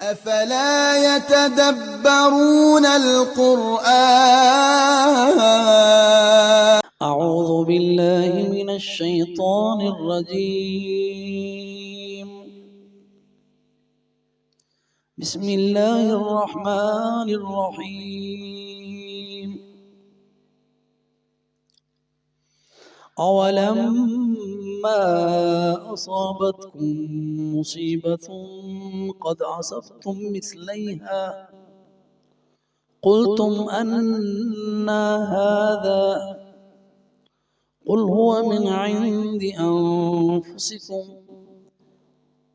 أفلا يتدبرون القرآن. أعوذ بالله من الشيطان الرجيم. بسم الله الرحمن الرحيم. أولما أصابتكم مصيبة قد أصبتم مثليها قلتم أنى هذا قل هو من عند أنفسكم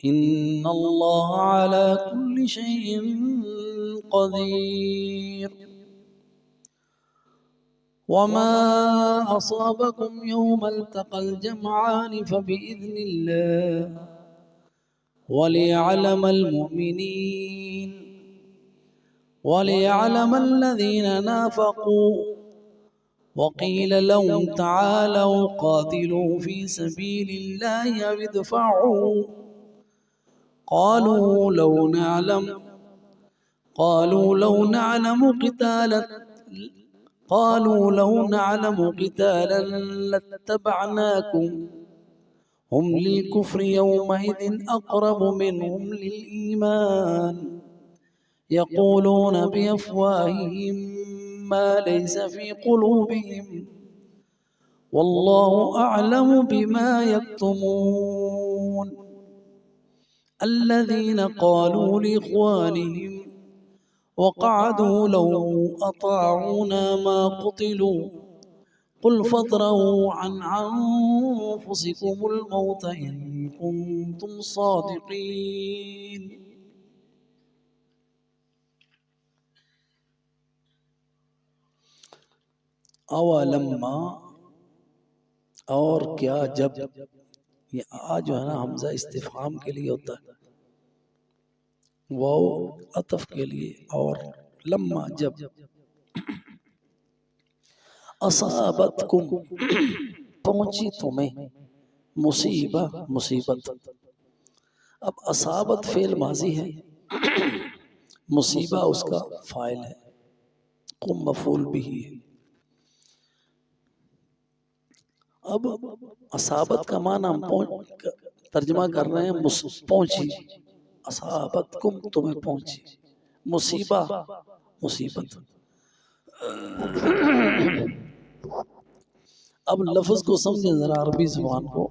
إن الله على كل شيء قدير. وما أصابكم يوم التقى الجمعان فبإذن الله وليعلم المؤمنين وليعلم الذين نافقوا. وقيل لهم تعالوا قاتلوا في سبيل الله أو ادفعوا قالوا لو نعلم قتالا لاتبعناكم هم للكفر يومئذ أقرب منهم للإيمان يقولون بأفواههم ما ليس في قلوبهم والله أعلم بما يكتمون. الذين قالوا لإخوانهم وقعدوا لو أطاعونا ما قتلوا قل فادرءوا عن أنفسكم الموت إن كنتم صادقين. اولما اور کیا جب، یہ جو ہے نا حمزہ استفہام کے لیے ہوتا ہے، واو عطف کے لیے، اور لما جب، اصابتکم پہنچی تمہیں، مصیبت. اب اصابت فعل ماضی ہے، مصیبہ اس کا فاعل ہے، قم مفعول بھی ہے. اب اصابت کا معنی ہم ترجمہ کر رہے ہیں پہنچی، اصابتکم تمہیں پہنچی، مصیبت. اب لفظ کو سمجھیں ذرا عربی زبان کو،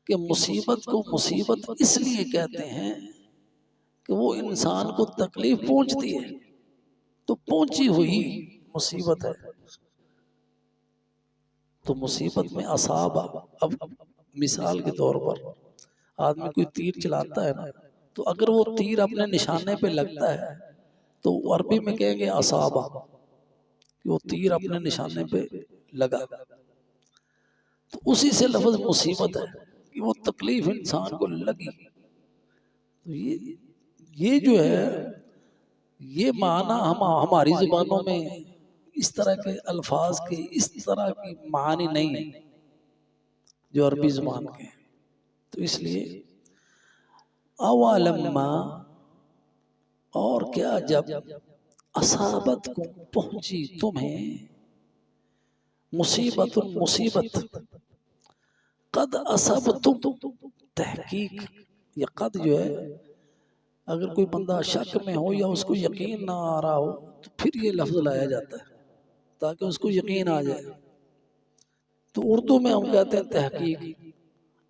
کہ مصیبت کو مصیبت اس لیے کہتے ہیں کہ وہ انسان کو تکلیف پہنچتی ہے تو پہنچی ہوئی مصیبت ہے. تو مصیبت میں اصابہ، اب مثال کے طور پر آدمی کوئی تیر چلاتا ہے نا، تو اگر وہ تیر اپنے نشانے پہ لگتا ہے تو عربی میں کہیں گے اصابہ، کہ وہ تیر اپنے نشانے پہ لگا. تو اسی سے لفظ مصیبت ہے کہ وہ تکلیف انسان کو لگی. تو یہ جو ہے، یہ معنی ہماری زبانوں میں اس طرح کے الفاظ کے اس طرح کی معانی نہیں ہیں جو عربی زبان کے ہیں. تو اس لیے اولما اور کیا جب، اصابت کو پہنچی تمہیں، مصیبت قد اصبتم، تحقیق یہ قد جو ہے، اگر کوئی بندہ شک میں ہو یا اس کو یقین نہ آ رہا ہو تو پھر یہ لفظ لایا جاتا ہے تاکہ اس کو یقین آ جائے. تو اردو میں ہم کہتے ہیں تحقیق،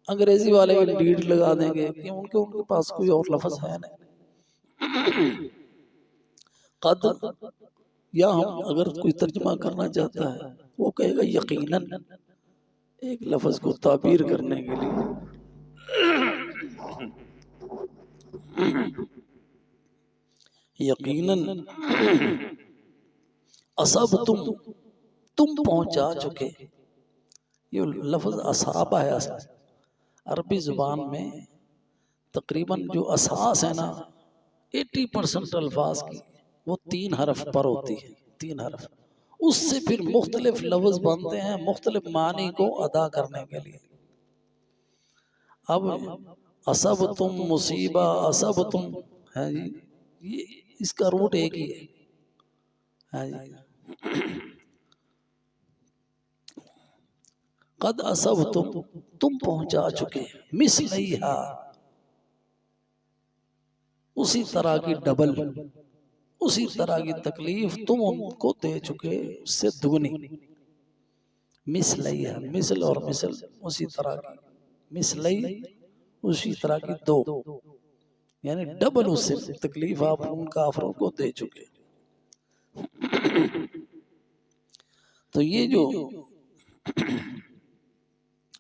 انگریزی والے ڈیٹ لگا دیں گے کہ ان کے پاس کوئی اور لفظ ہے نہیں. قد، یا ہم اگر کوئی ترجمہ کرنا چاہتا ہے وہ کہے گا یقیناً، ایک لفظ کو تعبیر کرنے کے لیے. یقیناً اصبتم، تم پہنچا چکے. یہ لفظ اصابہ ہے. عربی زبان میں تقریباً جو اساس ہے نا 80% الفاظ کی وہ 3 حرف پر ہوتی ہے. 3 حرف، اس سے پھر مختلف لفظ بنتے ہیں مختلف معنی کو ادا کرنے کے لیے. اب اصبتم مصیبہ، اصبتم ہاں جی، یہ اس کا روٹ ایک ہی ہے. ہاں جی، قد اصبتم، تم پہنچا چکے، مثلیہا، اسی طرح کی ڈبل، اسی طرح کی تکلیف تم ان کو دے چکے، اس سے دگنی. مثلیہا، مثل اور مثل اسی طرح کی، مثلی اسی طرح کی دو، یعنی ڈبل اس سے تکلیف آپ ان کافروں کو دے چکے. تو یہ جو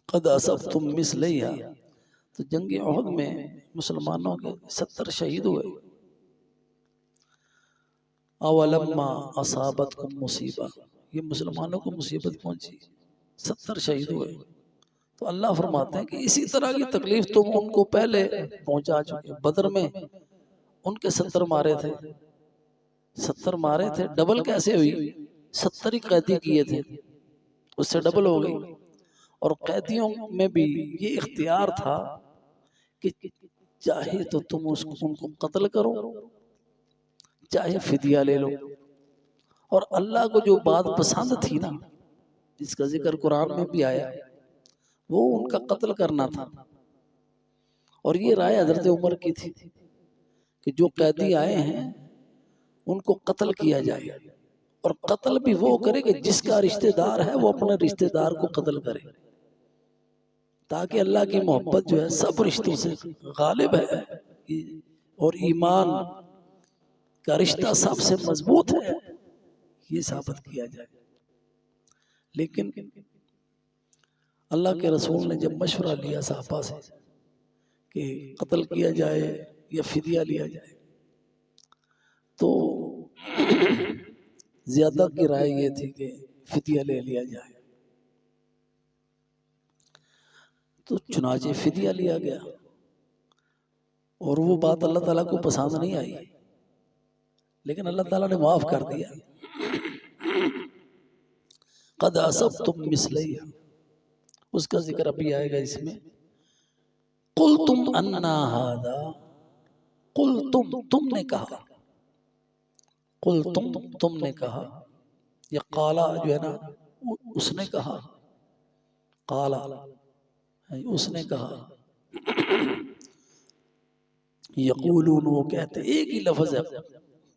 قد اصبتم مثلیہا، تو جنگ احد میں مسلمانوں کے 70 شہید ہوئے. اولما اصابتکم مصیبہ، یہ مسلمانوں کو مصیبت پہنچی، 70 شہید ہوئے. تو اللہ فرماتے ہیں کہ اسی طرح کی تکلیف تم ان کو پہلے پہنچا چکے. بدر میں ان کے 70 مارے تھے، 70 مارے تھے، ڈبل کیسے ہوئی؟ 70 ہی قیدی کیے تھے، اس سے ڈبل ہو گئی. اور قیدیوں میں بھی یہ اختیار تھا کہ چاہے تو تم ان کو قتل کرو، چاہے فدیہ لے لو. اور اللہ کو جو بات پسند تھی نا، جس کا ذکر قرآن میں بھی آیا، وہ ان کا قتل کرنا تھا. اور یہ رائے حضرت عمر کی تھی کہ جو قیدی آئے ہیں ان کو قتل کیا جائے، اور قتل بھی وہ کرے کہ جس کا رشتہ دار ہے وہ اپنے رشتہ دار کو قتل کرے، تاکہ اللہ کی محبت جو ہے سب رشتوں سے غالب ہے، اور ایمان کا رشتہ سب سے مضبوط ہے، یہ ثابت کیا جائے. لیکن اللہ کے رسول نے جب مشورہ لیا صحابہ سے کہ قتل کیا جائے یا فدیہ لیا جائے، تو زیادہ کی رائے یہ تھی کہ فدیہ لے لیا جائے. تو چنانچہ فدیہ لیا گیا، اور وہ بات اللہ تعالیٰ کو پسند نہیں آئی، لیکن اللہ تعالیٰ نے معاف کر دیا. قد اصبتم مثلیہا، اس کا ذکر ابھی آئے گا اس میں. قلتم انا ھذا، قلتم، تم نے کہا، قلتم، تم نے کہا. یہ قالا جو ہے نا، اس نے کہا، قالا اس نے کہا. یقولون، وہ کہتے، ایک ہی لفظ ہے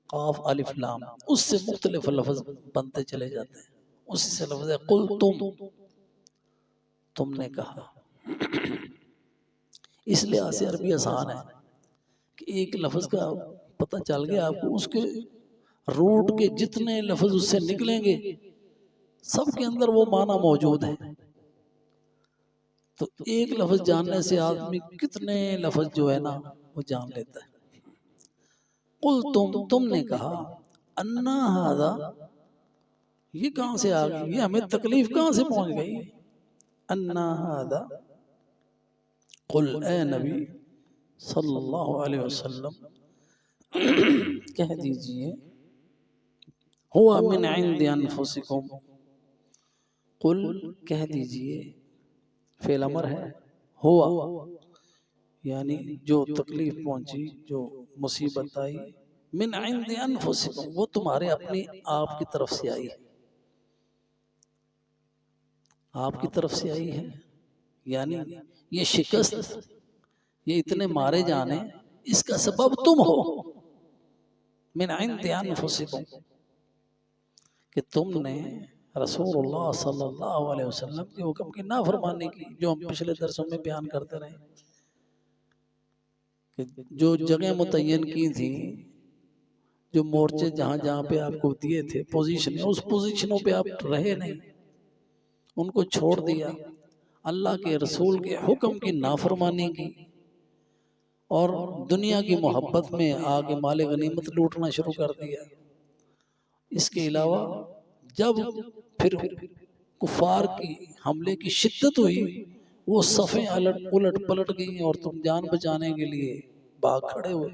قاف الف لام، اس سے مختلف لفظ بنتے چلے جاتے ہیں. اسی سے لفظ ہے قلتم، تم نے کہا. اس لحاظ سے عربی آسان ہے کہ ایک لفظ کا پتہ چل گیا آپ کو، اس کے روٹ کے جتنے لفظ اس سے نکلیں گے سب کے اندر وہ معنی موجود ہے. تو ایک لفظ جاننے سے آدمی کتنے لفظ جو ہے نا وہ جان لیتا ہے. قلتم، تم نے کہا، انا ھذا، یہ کہاں سے آ گئی، یہ ہمیں تکلیف کہاں سے پہنچ گئی. انا ھذا، قل، اے نبی صلی اللہ علیہ وسلم کہہ دیجئے، ہوا من عند انفسکم، قل کہہ دیجئے، فعل امر ہے، ہوا یعنی جو تکلیف پہنچی، جو مصیبت آئی، من عند انفسکم، وہ تمہارے اپنی آپ کی طرف سے آئی ہے، آپ کی طرف سے آئی ہے. یعنی یہ شکست، یہ اتنے مارے جانے، اس کا سبب تم ہو. من عند انفسکم، کہ تم نے رسول اللہ صلی اللہ علیہ وسلم کے حکم کی نافرمانی کی، جو ہم پچھلے درسوں میں بیان کرتے رہے کہ جو جگہ متعین کی تھی، جو مورچے جہاں جہاں پہ آپ کو دیے تھے پوزیشن، اس پوزیشنوں پہ آپ رہے نہیں، ان کو چھوڑ دیا، اللہ کے رسول کے حکم کی نافرمانی کی، اور دنیا کی محبت میں آگے مال غنیمت لوٹنا شروع کر دیا. اس کے علاوہ جب پھر کفار کی حملے کی شدت ہوئی، وہ صفیں الٹ پلٹ گئیں، اور تم جان بچانے کے لیے بھاگ کھڑے ہوئے،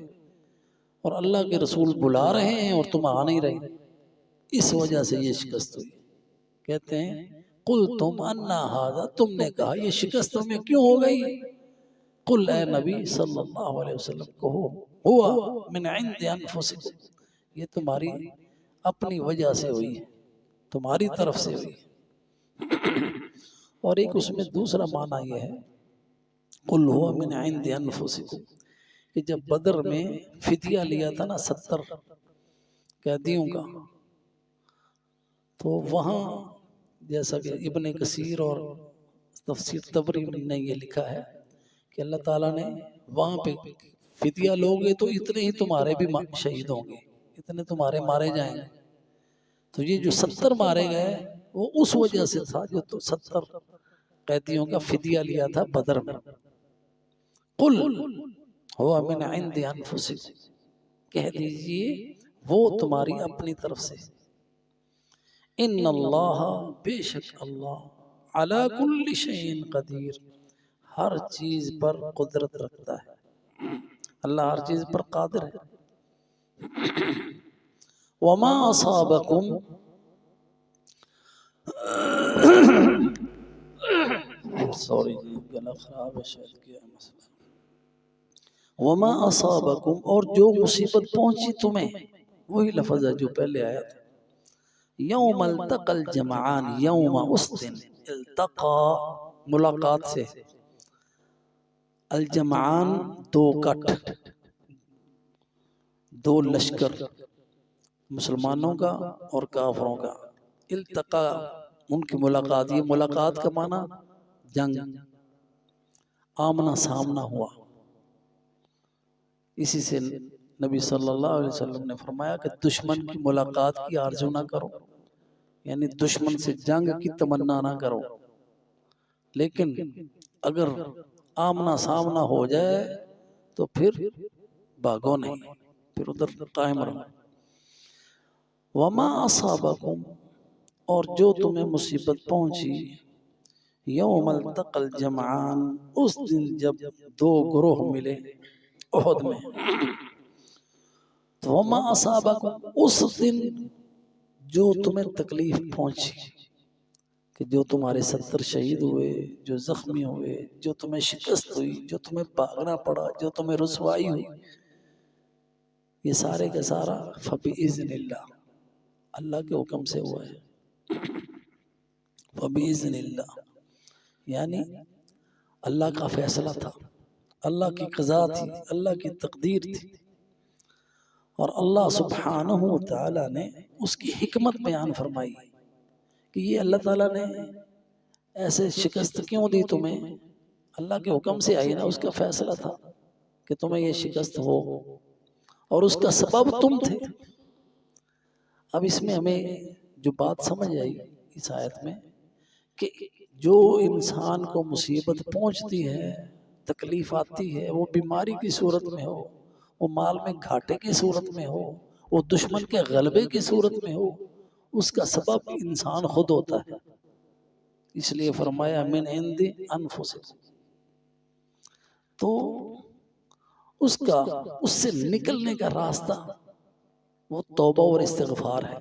اور اللہ کے رسول بلا رہے ہیں اور تم آ نہیں رہے. اس وجہ سے یہ شکست ہوئی. کہتے ہیں قلتم انا ھذا، تم نے کہا، یہ شکست تمہیں کیوں ہو گئی؟ قل اے نبی صلی اللہ علیہ وسلم کہو ہوا من عند انفسکم، یہ تمہاری اپنی وجہ سے ہوئی ہے، تمہاری طرف سے ہوئی ہے۔ اور ایک اس میں دوسرا معنی یہ ہے قل ہوا من عند انفسکم، کہ جب بدر میں فدیہ لیا تھا نا 70 قیدیوں کا، تو وہاں جیسا کہ ابن کثیر اور تفسیر طبری نے یہ لکھا ہے کہ اللہ تعالیٰ نے وہاں پہ فدیہ لوگے تو اتنے ہی تمہارے بھی شہید ہوں گے، اتنے تمہارے مارے جائیں گے۔ تو یہ جو 70 مارے گئے وہ اس وجہ سے تھا جو تو 70 قیدیوں کا فدیہ لیا تھا بدر میں۔ قل ہوا من عند انفسکم، کہہ دیجئے وہ تمہاری اپنی طرف سے۔ ان اللہ، بے شک اللہ، علی کل شیء قدیر، ہر چیز پر قدرت رکھتا ہے، اللہ ہر چیز پر قادر ہے۔ وما اصابکم، سوری گلا خراب ہے شاید، کیا مسئلہ۔ وما اصابکم، اور جو مصیبت پہنچی تمہیں، وہی لفظ ہے جو پہلے آیا تھا۔ یوم التقى الجمعان، یوم اس دن، التقى ملاقات سے، الجمعان دو گٹھ، دو لشکر، مسلمانوں کا اور کافروں کا، التقى ان کی ملاقات، یہ ملاقات کا معنی جنگ، آمنا سامنا ہوا۔ اسی سے نبی صلی اللہ علیہ وسلم نے فرمایا کہ دشمن کی ملاقات کی آرزو نہ کرو، یعنی دشمن سے جنگ کی تمنا نہ کرو، لیکن اگر آمنا سامنا ہو جائے تو پھر بھاگو نہیں، پھر ادھر قائم رہو۔ وما اصابکم، اور جو تمہیں مصیبت پہنچی، یوم التقى الجمعان، اس دن جب دو گروہ ملے احد میں، وما اصابکم، اس دن جو تمہیں تکلیف پہنچی، کہ جو تمہارے 70 شہید ہوئے، جو زخمی ہوئے، جو تمہیں شکست ہوئی، جو تمہیں بھاگنا پڑا، جو تمہیں رسوائی ہوئی، یہ سارے کا سارا فبإذن اللہ، اللہ کے حکم سے ہوا ہے۔ فبإذن اللہ یعنی اللہ کا فیصلہ تھا، اللہ کی قضا تھی، اللہ کی تقدیر تھی، اور اللہ سبحانہ وتعالی نے اس کی حکمت بیان فرمائی کہ یہ اللہ تعالیٰ نے ایسے شکست کیوں دی تمہیں، اللہ کے حکم سے آئی نا، اس کا فیصلہ تھا کہ تمہیں یہ شکست ہو، اور اس کا سبب تم تھے۔ اب اس میں ہمیں جو بات سمجھ آئی اس آیت میں کہ جو انسان کو مصیبت پہنچتی ہے، تکلیف آتی ہے، وہ بیماری کی صورت میں ہو، وہ مال میں گھاٹے کی صورت میں ہو، وہ دشمن کے غلبے کی صورت میں ہو، اس کا سبب انسان خود ہوتا ہے۔ اس لیے فرمایا من عند انفسکم، تو اس سے نکلنے کا راستہ وہ توبہ اور استغفار ہے،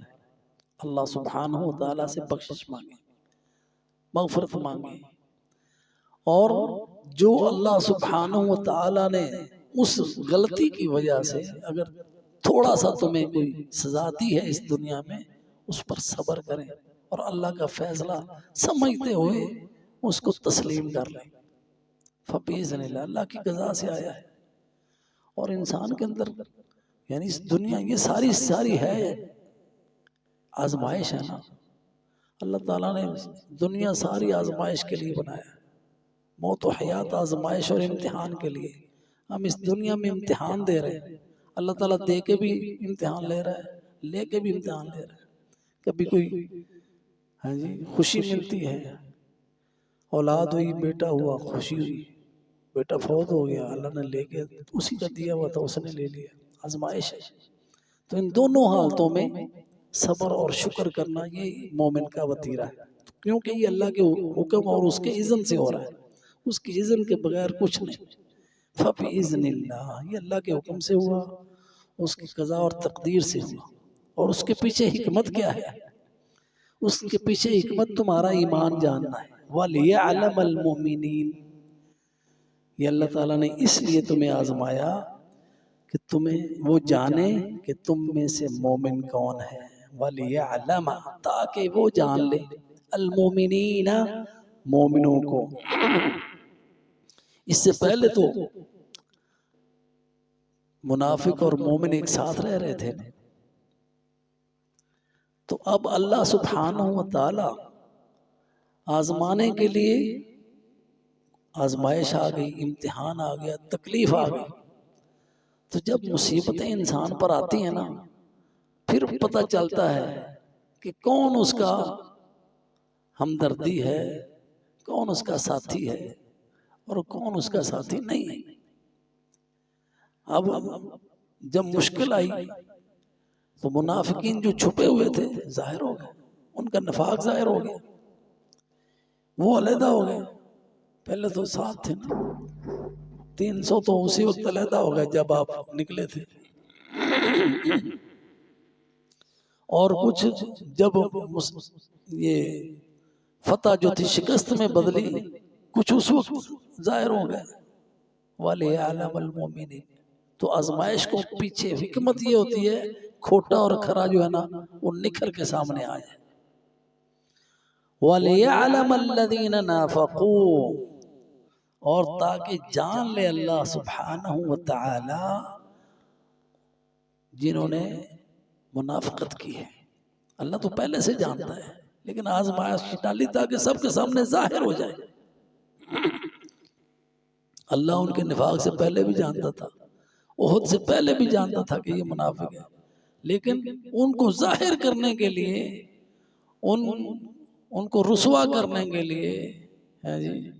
اللہ سبحانہ وتعالی سے بخشش مانگے، مغفرت مانگے، اور جو اللہ سبحانہ وتعالی نے اس غلطی کی وجہ سے اگر تھوڑا سا تمہیں کوئی سزا دی ہے اس دنیا میں، اس پر صبر کریں اور اللہ کا فیصلہ سمجھتے ہوئے اس کو تسلیم کر لیں۔ فبإذن اللہ، اللہ کی قضا سے آیا ہے، اور انسان کے اندر یعنی اس دنیا یہ ساری ہے آزمائش ہے نا، اللہ تعالیٰ نے دنیا ساری آزمائش کے لیے بنایا، موت و حیات آزمائش اور امتحان کے لیے۔ ہم اس دنیا میں امتحان دے رہے ہیں، اللہ تعالیٰ دے کے بھی امتحان لے رہا ہے، لے کے بھی امتحان لے رہا ہے۔ کبھی کوئی خوشی ملتی ہے، اولاد ہوئی، بیٹا ہوا، خوشی ہوئی، بیٹا فوت ہو گیا، اللہ نے لے کے اسی کا دیا ہوا تھا، اس نے لے لیا، آزمائش ہے۔ تو ان دونوں حالتوں میں صبر اور شکر کرنا یہ مومن کا وتیرہ ہے، کیونکہ یہ اللہ کے حکم اور اس کے اذن سے ہو رہا ہے، اس کی اذن کے بغیر کچھ نہیں۔ فبإذن اللہ، یہ اللہ کے حکم سے ہوا، اس کی قضا اور تقدیر سے ہوا، اور اس کے پیچھے حکمت کیا ہے؟ اس کے پیچھے حکمت تمہارا ایمان جاننا ہے۔ وَلِيَعْلَمَ الْمُؤْمِنِينَ، یہ اللہ تعالیٰ نے اس لیے تمہیں آزمایا کہ تمہیں وہ جانے کہ تم میں سے مومن کون ہے، وَلِيَعْلَمَ، تاکہ وہ جان لے المومنین، مومنوں کو۔ اس سے پہلے تو منافق اور مومن ایک ساتھ رہ رہے تھے، تو اب اللہ سبحانہ و تعالی آزمانے کے لیے آزمائش آ گئی، امتحان آ گیا، تکلیف آ گئی۔ تو جب مصیبتیں انسان پر آتی ہیں نا، پھر پتہ چلتا ہے کہ کون اس کا ہمدردی ہے، کون اس کا ساتھی ہے اور کون اس کا ساتھی نہیں ہے۔ اب جب مشکل آئی تو منافقین جو چھپے ہوئے تھے ظاہر ہو گئے، ان کا نفاق ظاہر ہو گیا، وہ علیحدہ ہو گئے۔ پہلے تو ساتھ تھے نا، 300 تو اسی وقت علیحدہ ہو گئے جب آپ نکلے تھے، اور کچھ جب یہ فتح جو تھی شکست میں بدلی، کچھ اس وقت ظاہر ہو گئے۔ وَلِيَعْلَمَ الْمُؤْمِنِينَ، تو آزمائش کو پیچھے حکمت یہ ہوتی ہے کھوٹا اور کھرا جو ہے نا وہ نکھر کے سامنے آ جائے۔ وَلِيَعْلَمَ الَّذِينَ نَافَقُوا، اور تاکہ جان لے اللہ سبحانہ وتعالی جنہوں نے منافقت کی ہے۔ اللہ تو پہلے سے جانتا ہے، لیکن آزمائش ڈالی تاکہ سب کے سامنے ظاہر ہو جائے۔ اللہ ان کے نفاق سے پہلے بھی جانتا تھا، احد سے پہلے بھی جانتا تھا کہ یہ منافق ہے، لیکن ان کو ظاہر کرنے کے لیے، ان کو رسوا کرنے کے لیے ہے جی،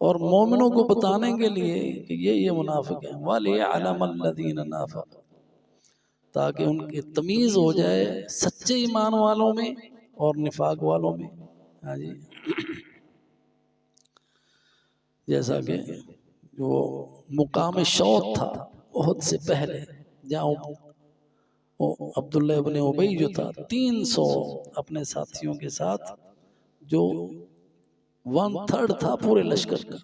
اور مومنوں کو بتانے کے لیے کہ یہ منافق ہیں۔ وَلِيَعْلَمَ الَّذِينَ نَافَقُوا، تاکہ ان کی تمیز ہو جائے سچے ایمان والوں میں اور نفاق والوں میں۔ ہاں جی، جیسا کہ وہ مقام شوق تھا احد سے پہلے، جہاں عبداللہ ابن ابی جو تھا 300 اپنے ساتھیوں کے ساتھ، جو 1/3 تھا پورے لشکر کا،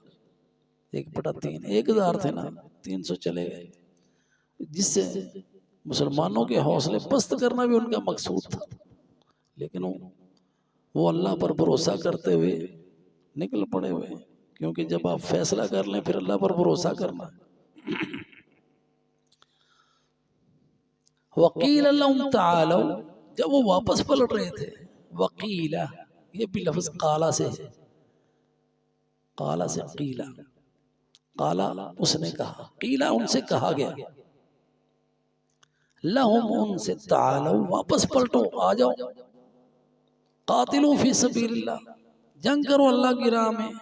1/3، 1000 تھے نا، 300 چلے گئے، جس سے مسلمانوں کے حوصلے پست کرنا بھی ان کا مقصود تھا، لیکن وہ اللہ پر بھروسہ کرتے ہوئے نکل پڑے ہوئے، کیونکہ جب آپ فیصلہ کر لیں پھر اللہ پر بھروسہ کرنا ہے۔ وَقِيلَ لَهُمْ تَعَالَوْا، جب وہ واپس پلٹ رہے تھے، وَقِيلَ، یہ بھی لفظ قالا سے ہے، قالا سے قیلا، قالا اس نے کہا، قیلا ان سے کہا گیا، لہم ان سے، تعالوا واپس پلٹو، آ جاؤ، قاتلوا فی سبیل اللہ، جنگ کرو اللہ کی راہ میں۔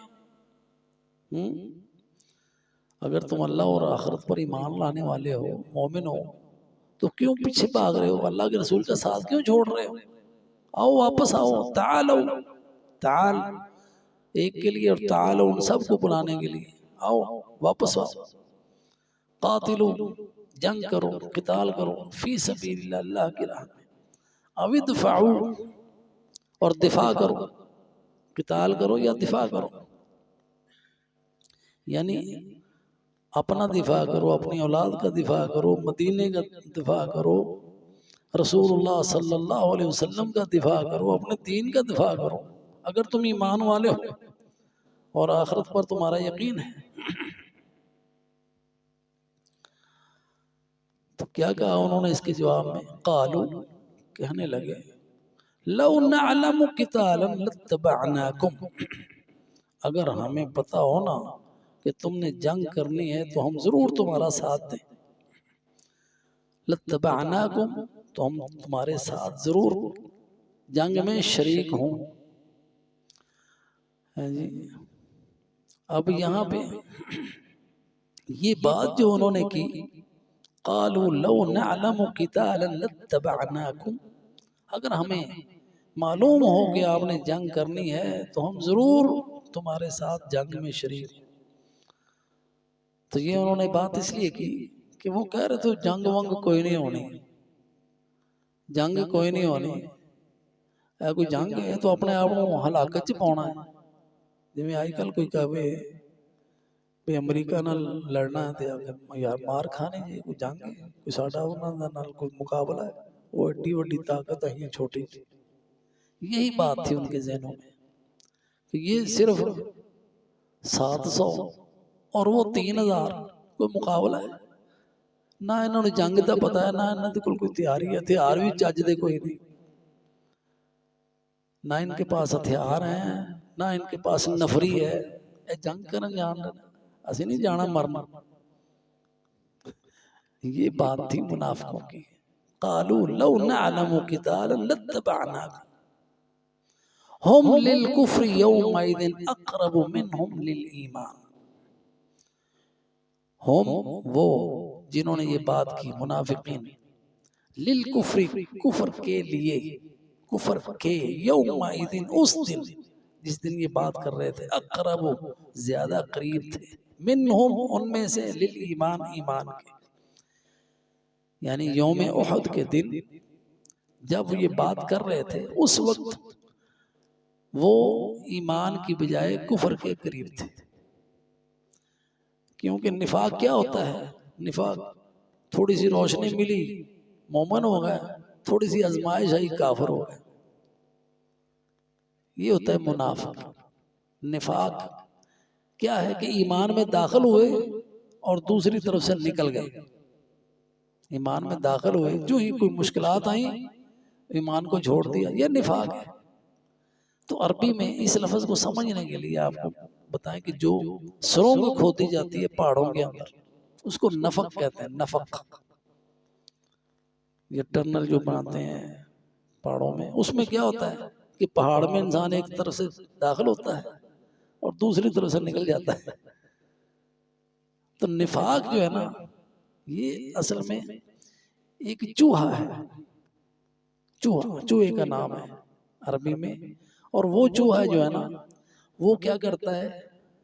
اگر تم اللہ اور آخرت پر ایمان لانے والے ہو، مومن ہو، تو کیوں پیچھے بھاگ رہے ہو؟ اللہ کے رسول کا ساتھ کیوں چھوڑ رہے ہو؟ آؤ واپس آؤ، تعالوا، تعال ایک کے لیے اور تعالوا ان سب کو بلانے کے لیے، آؤ واپس آؤ، قاتلوا جنگ کرو، قتال کرو، فی سبیل اللہ، اللہ کی راہ میں، او ادفعوا اور دفاع کرو، قتال کرو یا دفاع کرو، یعنی اپنا دفاع کرو، اپنی اولاد کا دفاع کرو، مدینے کا دفاع کرو، رسول اللہ صلی اللہ علیہ وسلم کا دفاع کرو، اپنے دین کا دفاع کرو، اگر تم ایمان والے ہو اور آخرت پر تمہارا یقین ہے۔ تو کیا کہا انہوں نے اس کے جواب میں؟ قالوا، کہنے لگے، لو نعلم قتالا لاتبعناکم، اگر ہمیں پتا ہونا کہ تم نے جنگ کرنی ہے تو ہم ضرور تمہارا ساتھ دیں، لاتبعناکم، تو ہم تمہارے ساتھ ضرور جنگ میں شریک ہوں۔ جی اب یہاں پہ یہ بات جو انہوں نے کی، قالوا لو نعلم قتالا لاتبعناکم، اگر ہمیں معلوم ہو کہ آپ نے جنگ کرنی ہے تو ہم ضرور تمہارے ساتھ جنگ میں شریک۔ تو یہ انہوں نے بات اس لیے کی کہ وہ کہہ رہے تھے جنگ ونگ کوئی نہیں ہونی، جنگ کوئی نہیں ہونی، اے کوئی جنگ ہے تو اپنے آپ کو ہلاکت چ پاؤنا ہے، جی آج کل کوئی کہے بھی امریکہ نال لڑنا ہے تے یار مار کھانے جی کوئی جنگ ہے کوئی ساڈا انہاں نال کوئی مقابلہ ہے وہ ایڈی وڈی طاقت ہے چھوٹی. یہی بات تھی ان کے ذہنوں میں کہ یہ صرف 700 اور وہ 3000 کوئی مقابلہ ہے. نہ انہوں نے جنگ دا پتا ہے نہ انہوں نے کوئی تیاری ہے. ہتھیار بھی چج دے کوئی نہیں. نہ ان کے پاس ہتھیار ہیں نہ ان کے پاس نفری ہے. اے جنگ کرن جان اسی نہیں جانا مرنا. یہ بات تھی منافقوں کی. قالوا لو نعلم قتالا لاتبعناكم ہم للکفر یومئذ اقرب منہم للایمان. ہم وہ جنہوں نے یہ بات کی منافقین للکفر کفر کے لیے کفر کے یومئذ اس دن جس دن یہ بات کر رہے تھے اقرب زیادہ قریب تھے منہم ان میں سے للایمان ایمان کے. یعنی یوم احد کے دن جب یہ بات کر رہے تھے اس وقت وہ ایمان کی بجائے کفر کے قریب تھے. کیونکہ نفاق کیا ہوتا ہے؟ نفاق تھوڑی سی روشنی ملی مومن ہو گئے, تھوڑی سی آزمائش آئی کافر ہو گئے. یہ ہوتا ہے منافق. نفاق کیا ہے کہ ایمان میں داخل ہوئے اور دوسری طرف سے نکل گئے. ایمان میں داخل ہوئے جو ہی کوئی مشکلات آئیں ایمان کو چھوڑ دیا, یہ نفاق ہے. تو عربی میں اس لفظ کو سمجھنے کے لیے آپ کو بتائیں کہ جو سرنگ کھودی جاتی ہے پہاڑوں کے اندر اس کو نفق کہتے ہیں. نفق یہ ٹنل جو بناتے ہیں پہاڑوں میں, اس میں کیا ہوتا ہے کہ پہاڑ میں انسان ایک طرف سے داخل ہوتا ہے اور دوسری طرف سے نکل جاتا ہے. تو نفاق جو ہے نا یہ اصل میں ایک چوہا ہے. چوہے کا نام ہے عربی میں. اور وہ چوہا جو ہے نا وہ کیا کرتا ہے,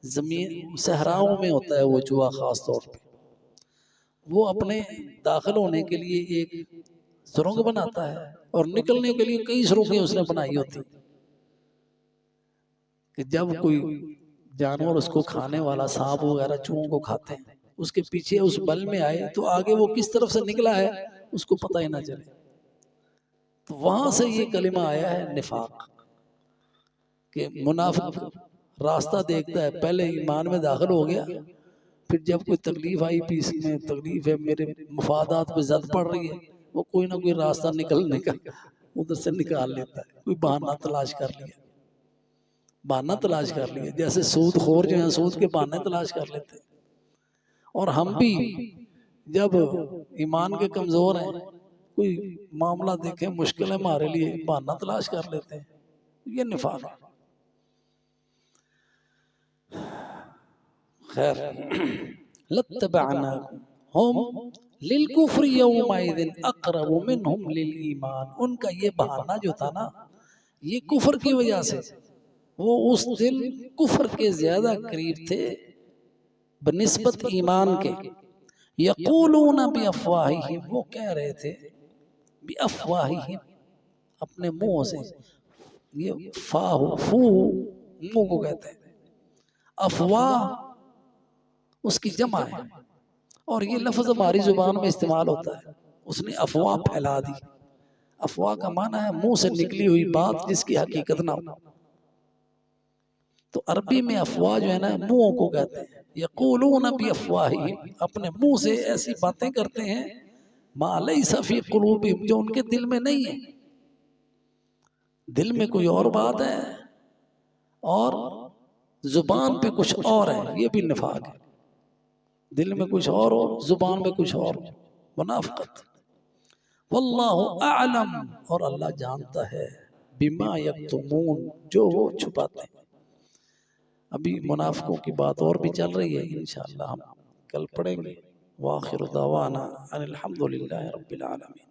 زمین صحراؤں میں ہوتا ہے وہ چوہا خاص طور پہ. وہ اپنے داخل ہونے کے لیے ایک سرنگ بناتا ہے اور نکلنے کے لیے کئی سرنگیں اس نے بنائی ہوتی کہ جب کوئی جانور اس کو کھانے والا سانپ وغیرہ چوہوں کو کھاتے ہیں اس کے پیچھے اس بل میں آئے تو آگے وہ کس طرف سے نکلا ہے اس کو پتہ ہی نہ چلے. تو وہاں سے یہ کلمہ آیا ہے نفاق کہ منافق راستہ دیکھتا ہے, پہلے ایمان میں داخل ہو گیا, پھر جب کوئی تکلیف آئی پیس میں تکلیف ہے میرے مفادات پہ زد پڑ رہی ہے وہ کوئی نہ کوئی راستہ نکلنے کا ادھر سے نکال لیتا ہے. کوئی بہانہ تلاش کر لیا, بہانہ تلاش کر لیا. جیسے سود خور جو ہیں سود کے بہانے تلاش کر لیتے ہیں. اور ہم بھی جب ایمان کے کمزور ہیں کوئی معاملہ دیکھیں مشکل ہے ہمارے لیے بہانہ تلاش کر لیتے ہیں. یہ نفاق ہے. خیر لَاتَّبَعْنَاكُمْ ہم للکفر یومئذ اقرب منہم للایمان. ان کا یہ بہانہ جو تھا نا یہ کفر کی وجہ سے وہ اس دن کفر کے زیادہ قریب تھے بنسبت ایمان کے. یقولون بافواہہم وہ کہہ رہے تھے بافواہہم اپنے منہ سے. یہ فو منہ کو کہتے ہیں. افواہ اس کی جمع ہے اور یہ لفظ ہماری زبان میں استعمال ہوتا ہے. اس نے افواہ پھیلا دی. افواہ کا معنی ہے منہ سے نکلی ہوئی بات جس کی حقیقت نہ ہو. تو عربی میں افواہ جو ہے نا منہوں کو کہتے ہیں. یقولون بافواہہم اپنے منہ سے ایسی باتیں کرتے ہیں ما لیس فی قلوبہم جو ان کے دل میں نہیں ہے. دل میں کوئی اور بات ہے اور زبان پہ کچھ اور ہے. یہ بھی نفاق ہے. دل میں کچھ اور ہو زبان میں کچھ اور ہو, منافقت. واللہ اعلم اور اللہ جانتا ہے بما یکتمون جو وہ چھپاتے ہیں. ابھی منافقوں کی بات اور بھی چل رہی ہے انشاءاللہ ہم کل پڑھیں گے. وآخر دعوانا ان الحمدللہ رب العالمین.